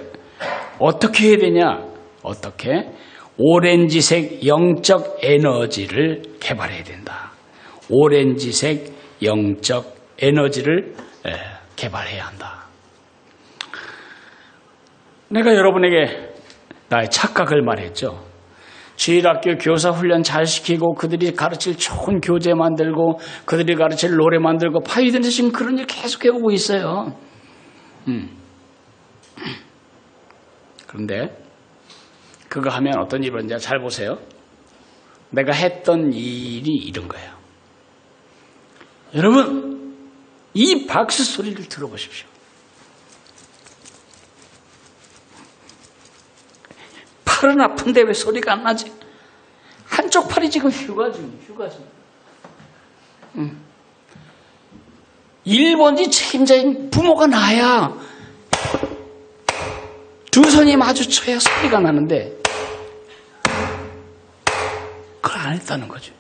어떻게 해야 되냐? 어떻게? 오렌지색 영적 에너지를 개발해야 된다. 오렌지색 영적 에너지를 개발해야 한다. 내가 여러분에게 나의 착각을 말했죠. 주일학교 교사 훈련 잘 시키고 그들이 가르칠 좋은 교재 만들고 그들이 가르칠 노래 만들고 파이드에서 지금 그런 일 계속 해오고 있어요. 그런데 그거 하면 어떤 일이 벌어지는지 잘 보세요. 내가 했던 일이 이런 거예요. 여러분, 이 박수 소리를 들어보십시오. 팔은 아픈데 왜 소리가 안 나지? 한쪽 팔이 지금 휴가 중. 일본지 책임자인 부모가 나야 두 손이 마주쳐야 소리가 나는데 그걸 안 했다는 거죠.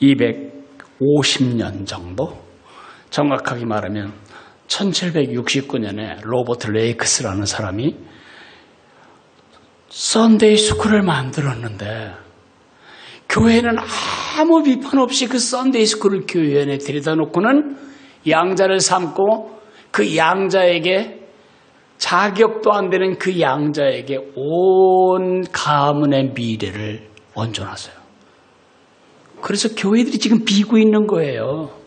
250년 정도? 정확하게 말하면 1769년에 로버트 레이크스라는 사람이 썬데이 스쿨을 만들었는데 교회는 아무 비판 없이 그 썬데이 스쿨을 교회 안에 들여다 놓고는 양자를 삼고 그 양자에게 자격도 안 되는 그 양자에게 온 가문의 미래를 얹어놨어요. 그래서 교회들이 지금 비고 있는 거예요.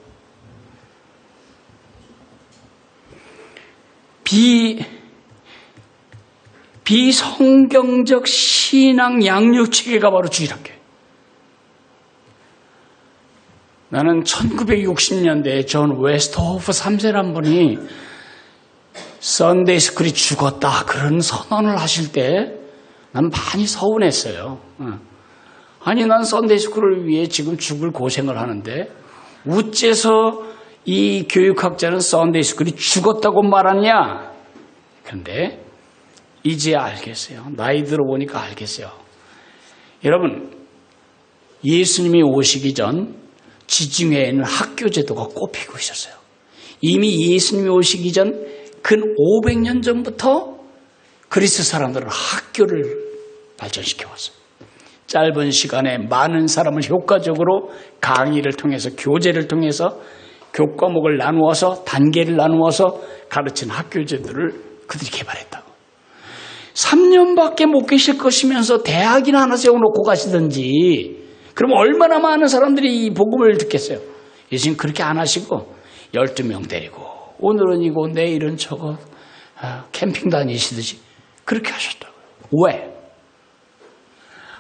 비성경적 신앙 양육 체계가 바로 주일학교예요. 나는 1960년대에 존 웨스트호프 3세란 분이 썬데이 스쿨이 죽었다 그런 선언을 하실 때 난 많이 서운했어요. 아니 난 썬데이 스쿨을 위해 지금 죽을 고생을 하는데 어째서 이 교육학자는 썬데이 스쿨이 죽었다고 말하냐? 그런데 이제 알겠어요. 나이 들어보니까 알겠어요. 여러분, 예수님이 오시기 전 지중해에는 학교 제도가 꼽히고 있었어요. 이미 예수님이 오시기 전 근 500년 전부터 그리스 사람들은 학교를 발전시켜 왔어요. 짧은 시간에 많은 사람을 효과적으로 강의를 통해서 교재를 통해서 교과목을 나누어서 단계를 나누어서 가르치는 학교 제도를 그들이 개발했다고. 3년밖에 못 계실 것이면서 대학이나 하나 세워놓고 가시든지 그럼 얼마나 많은 사람들이 이 복음을 듣겠어요. 예수님 그렇게 안 하시고 12명 데리고 오늘은 이거 내일은 저거 캠핑 다니시듯이 그렇게 하셨다고요. 왜?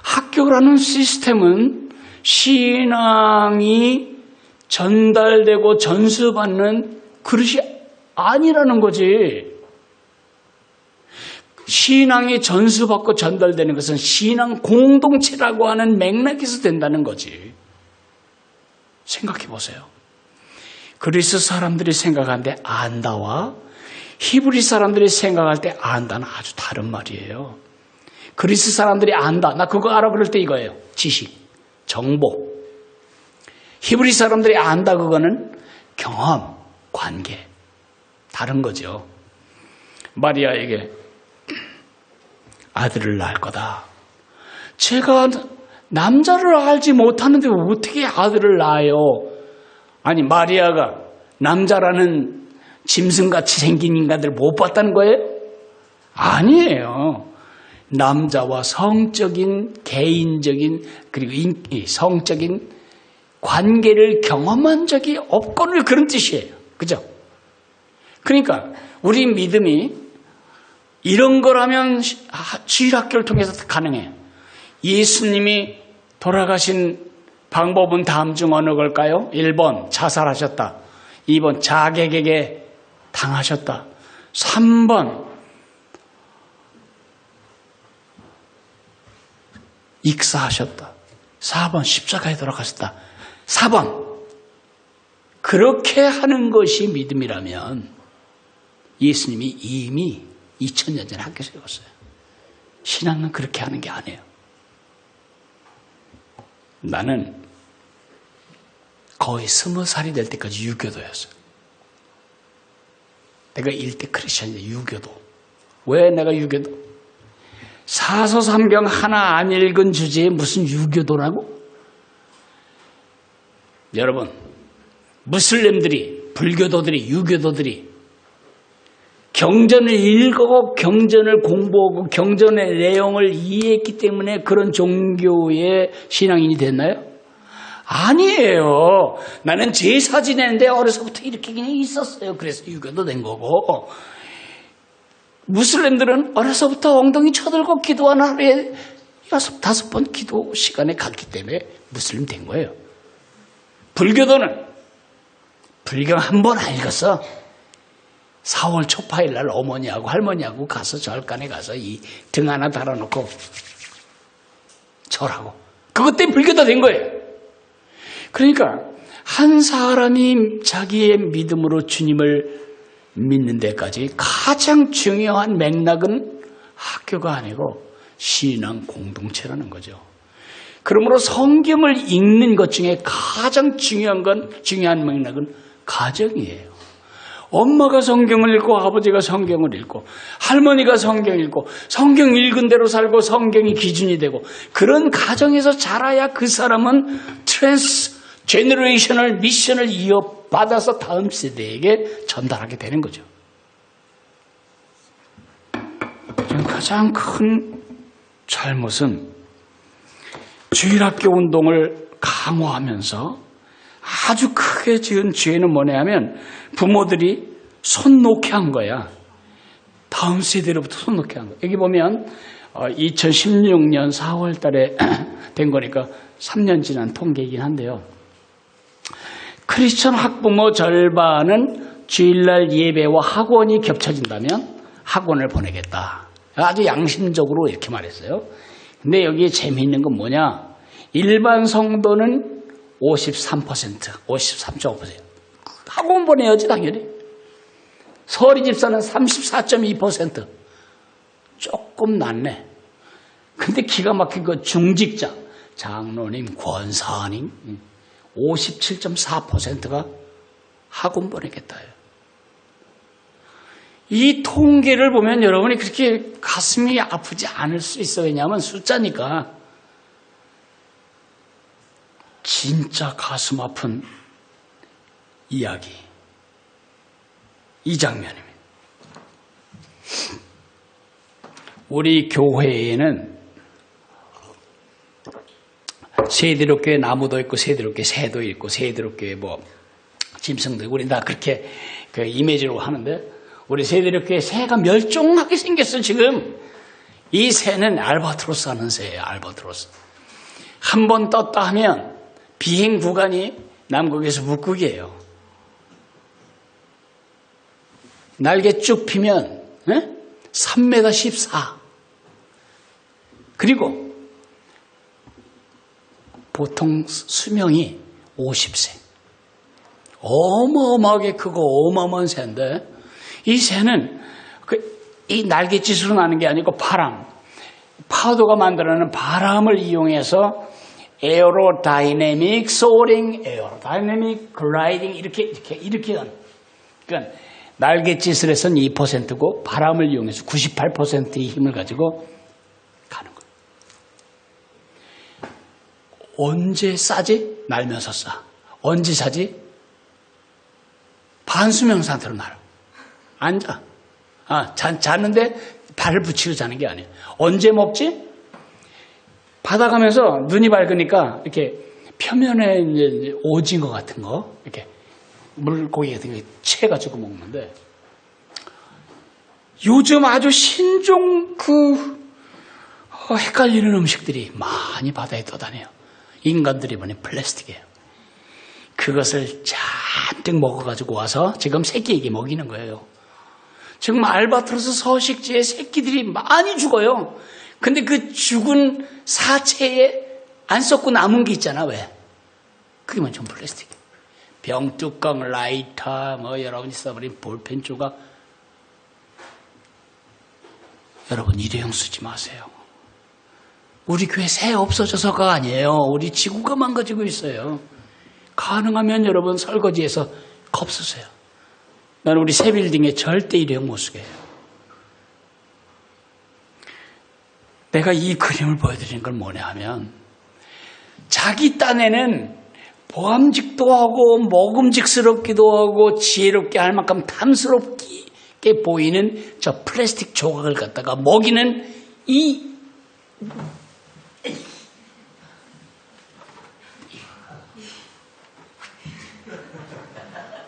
학교라는 시스템은 신앙이 전달되고 전수받는 그릇이 아니라는 거지. 신앙이 전수받고 전달되는 것은 신앙 공동체라고 하는 맥락에서 된다는 거지. 생각해 보세요. 그리스 사람들이 생각하는데 안다와 히브리 사람들이 생각할 때 안다는 아주 다른 말이에요. 그리스 사람들이 안다. 나 그거 알아 그럴 때 이거예요. 지식, 정보. 히브리 사람들이 안다 그거는 경험, 관계. 다른 거죠. 마리아에게 아들을 낳을 거다. 제가 남자를 알지 못하는데 어떻게 아들을 낳아요? 아니 마리아가 남자라는 짐승같이 생긴 인간들 못 봤다는 거예요? 아니에요. 남자와 성적인 개인적인 그리고 성적인 관계를 경험한 적이 없거늘 그런 뜻이에요. 그죠? 그러니까 우리 믿음이 이런 거라면 주일학교를 통해서 가능해요. 예수님이 돌아가신 방법은 다음 중 어느 걸까요? 1번 자살하셨다. 2번 자객에게 당하셨다. 3번 익사하셨다. 4번 십자가에 돌아가셨다. 4번 그렇게 하는 것이 믿음이라면 예수님이 이미 2000년 전에 학교 세웠어요. 신앙은 그렇게 하는 게 아니에요. 나는 거의 20살이 될 때까지 유교도였어요. 내가 일대 크리스천인데 유교도. 왜 내가 유교도? 사서삼경 하나 안 읽은 주제에 무슨 유교도라고? 여러분, 무슬림들이, 불교도들이, 유교도들이 경전을 읽고 경전을 공부하고 경전의 내용을 이해했기 때문에 그런 종교의 신앙인이 됐나요? 아니에요. 나는 제사 지내는데 어려서부터 이렇게 그냥 있었어요. 그래서 유교도 된 거고. 무슬림들은 어려서부터 엉덩이 쳐들고 기도하는 하루에 6-5번 기도 시간에 갔기 때문에 무슬림 된 거예요. 불교도는 불경 한 번 안 읽었어. 4월 초파일 날 어머니하고 할머니하고 가서 절간에 가서 이 등 하나 달아놓고 절하고 그것 때문에 불교도 된 거예요. 그러니까 한 사람이 자기의 믿음으로 주님을 믿는 데까지 가장 중요한 맥락은 학교가 아니고 신앙 공동체라는 거죠. 그러므로 성경을 읽는 것 중에 가장 중요한 맥락은 가정이에요. 엄마가 성경을 읽고 아버지가 성경을 읽고 할머니가 성경 읽고 성경 읽은 대로 살고 성경이 기준이 되고 그런 가정에서 자라야 그 사람은 제너레이셔널 미션을 이어받아서 다음 세대에게 전달하게 되는 거죠. 가장 큰 잘못은 주일학교 운동을 강화하면서 아주 크게 지은 죄는 뭐냐 하면 부모들이 손 놓게 한 거야. 다음 세대로부터 손 놓게 한 거야. 여기 보면 2016년 4월 달에 된 거니까 3년 지난 통계이긴 한데요. 크리스천 학부모 절반은 주일날 예배와 학원이 겹쳐진다면 학원을 보내겠다. 아주 양심적으로 이렇게 말했어요. 근데 여기에 재미있는 건 뭐냐? 일반 성도는 53%, 53.5%. 학원 보내야지 당연히. 서리 집사는 34.2%. 조금 낫네. 근데 기가 막힌 거 중직자, 장로님, 권사님 57.4%가 학원 보내겠다요. 이 통계를 보면 여러분이 그렇게 가슴이 아프지 않을 수 있어요. 왜냐하면 숫자니까. 진짜 가슴 아픈 이야기, 이 장면입니다. 우리 교회에는 세대롭교회 나무도 있고 세대롭교회 새도 있고 세대롭교회 뭐 짐승도 있고 우리 다 그렇게 그 이미지로 하는데 우리 세대롭교회 새가 멸종하게 생겼어 지금. 이 새는 알바트로스 하는 새예요. 알바트로스. 한 번 떴다 하면 비행 구간이 남극에서 북극이에요. 날개 쭉 피면 3m 14. 그리고 보통 수명이 50세. 어마어마하게 크고 어마어마한 새인데 이 새는 이 날갯짓으로 나는 게 아니고 바람, 파도가 만들어내는 바람을 이용해서 에어로다이내믹 소어링, 에어로다이내믹 글라이딩 이렇게 하는. 그러니까 날갯짓을 해서는 2%고 바람을 이용해서 98%의 힘을 가지고 가는 거예요. 언제 싸지? 날면서 싸. 언제 자지? 반수명 상태로 날아. 앉아. 잤는데 발을 붙이고 자는 게 아니에요. 언제 먹지? 바다 가면서 눈이 밝으니까 이렇게 표면에 이제 오징어 같은 거, 이렇게 물고기 같은 거 채가지고 먹는데 요즘 아주 신종 헷갈리는 음식들이 많이 바다에 떠다녀요. 인간들이 보니 플라스틱이에요. 그것을 잔뜩 먹어가지고 와서 지금 새끼에게 먹이는 거예요. 지금 알바트로스 서식지에 새끼들이 많이 죽어요. 근데 그 죽은 사체에 안 썩고 남은 게 있잖아. 왜? 그게 먼저 플라스틱이에요. 병뚜껑, 라이터, 여러분이 써버린 볼펜 조각. 여러분 일회용 쓰지 마세요. 우리 교회 새 없어져서가 아니에요. 우리 지구가 망가지고 있어요. 가능하면 여러분 설거지해서 컵 쓰세요. 나는 우리 새 빌딩에 절대 일회용 못 쓰게 해요. 내가 이 그림을 보여드리는 건 뭐냐 하면 자기 딴에는 보암직도 하고 먹음직스럽기도 하고 지혜롭게 할 만큼 탐스럽게 보이는 저 플라스틱 조각을 갖다가 먹이는 이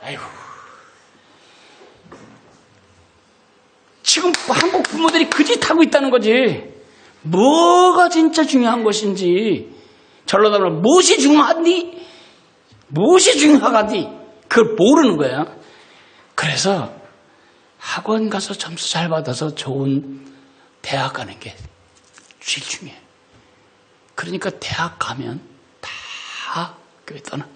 아이고 지금 한국 부모들이 그 짓 하고 있다는 거지. 뭐가 진짜 중요한 것인지 절로 가면 무엇이 중요하니? 무엇이 중요하니? 그걸 모르는 거야. 그래서 학원 가서 점수 잘 받아서 좋은 대학 가는 게 제일 중요해. 그러니까 대학 가면 다 교회 떠나.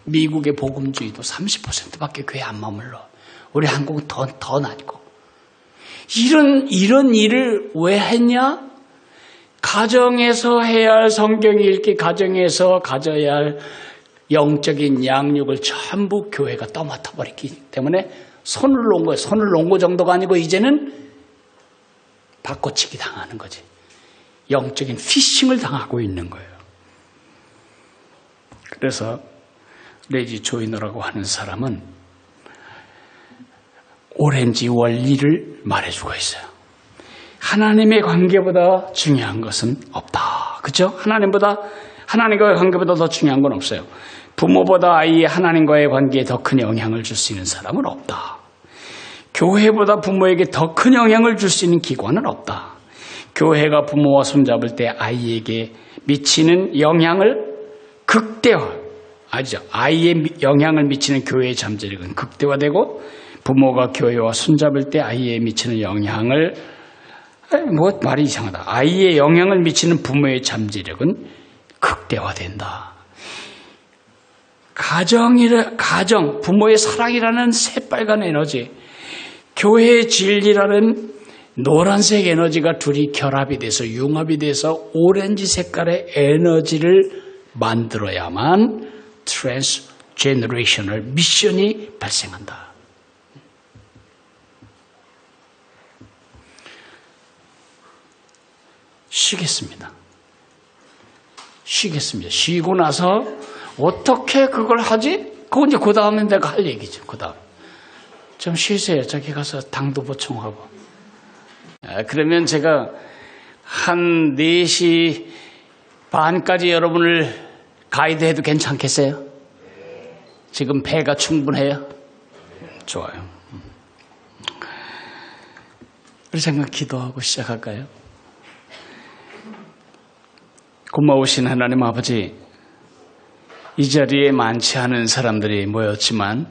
미국의 복음주의도 30%밖에 교회 안 머물러. 우리 한국은 더 낮고. 이런 일을 왜 했냐? 가정에서 해야 할 성경 읽기, 가정에서 가져야 할 영적인 양육을 전부 교회가 떠맡아 버렸기 때문에 손을 놓은 거예요. 손을 놓은 거 정도가 아니고 이제는 바꿔치기 당하는 거지. 영적인 피싱을 당하고 있는 거예요. 그래서 레지 조이너라고 하는 사람은 오렌지 원리를 말해주고 있어요. 하나님의 관계보다 중요한 것은 없다. 그렇죠? 하나님과의 관계보다 더 중요한 건 없어요. 부모보다 아이의 하나님과의 관계에 더 큰 영향을 줄 수 있는 사람은 없다. 교회보다 부모에게 더 큰 영향을 줄 수 있는 기관은 없다. 교회가 부모와 손잡을 때 아이에게 미치는 영향을 아이의 영향을 미치는 교회의 잠재력은 극대화되고 부모가 교회와 손잡을 때 아이에 미치는 영향을 말이 이상하다. 아이의 영향을 미치는 부모의 잠재력은 극대화된다. 가정, 부모의 사랑이라는 새빨간 에너지, 교회의 진리라는 노란색 에너지가 둘이 결합이 돼서 융합이 돼서 오렌지 색깔의 에너지를 만들어야만 트랜스제너레이셔널 미션이 발생한다. 쉬겠습니다. 쉬고 나서 어떻게 그걸 하지? 그건 이제 그 다음에 내가 할 얘기죠. 그 다음. 좀 쉬세요. 저기 가서 당도 보충하고. 그러면 제가 한 4시 반까지 여러분을 가이드해도 괜찮겠어요? 지금 배가 충분해요? 좋아요. 우리 잠깐 기도하고 시작할까요? 고마우신 하나님 아버지, 이 자리에 많지 않은 사람들이 모였지만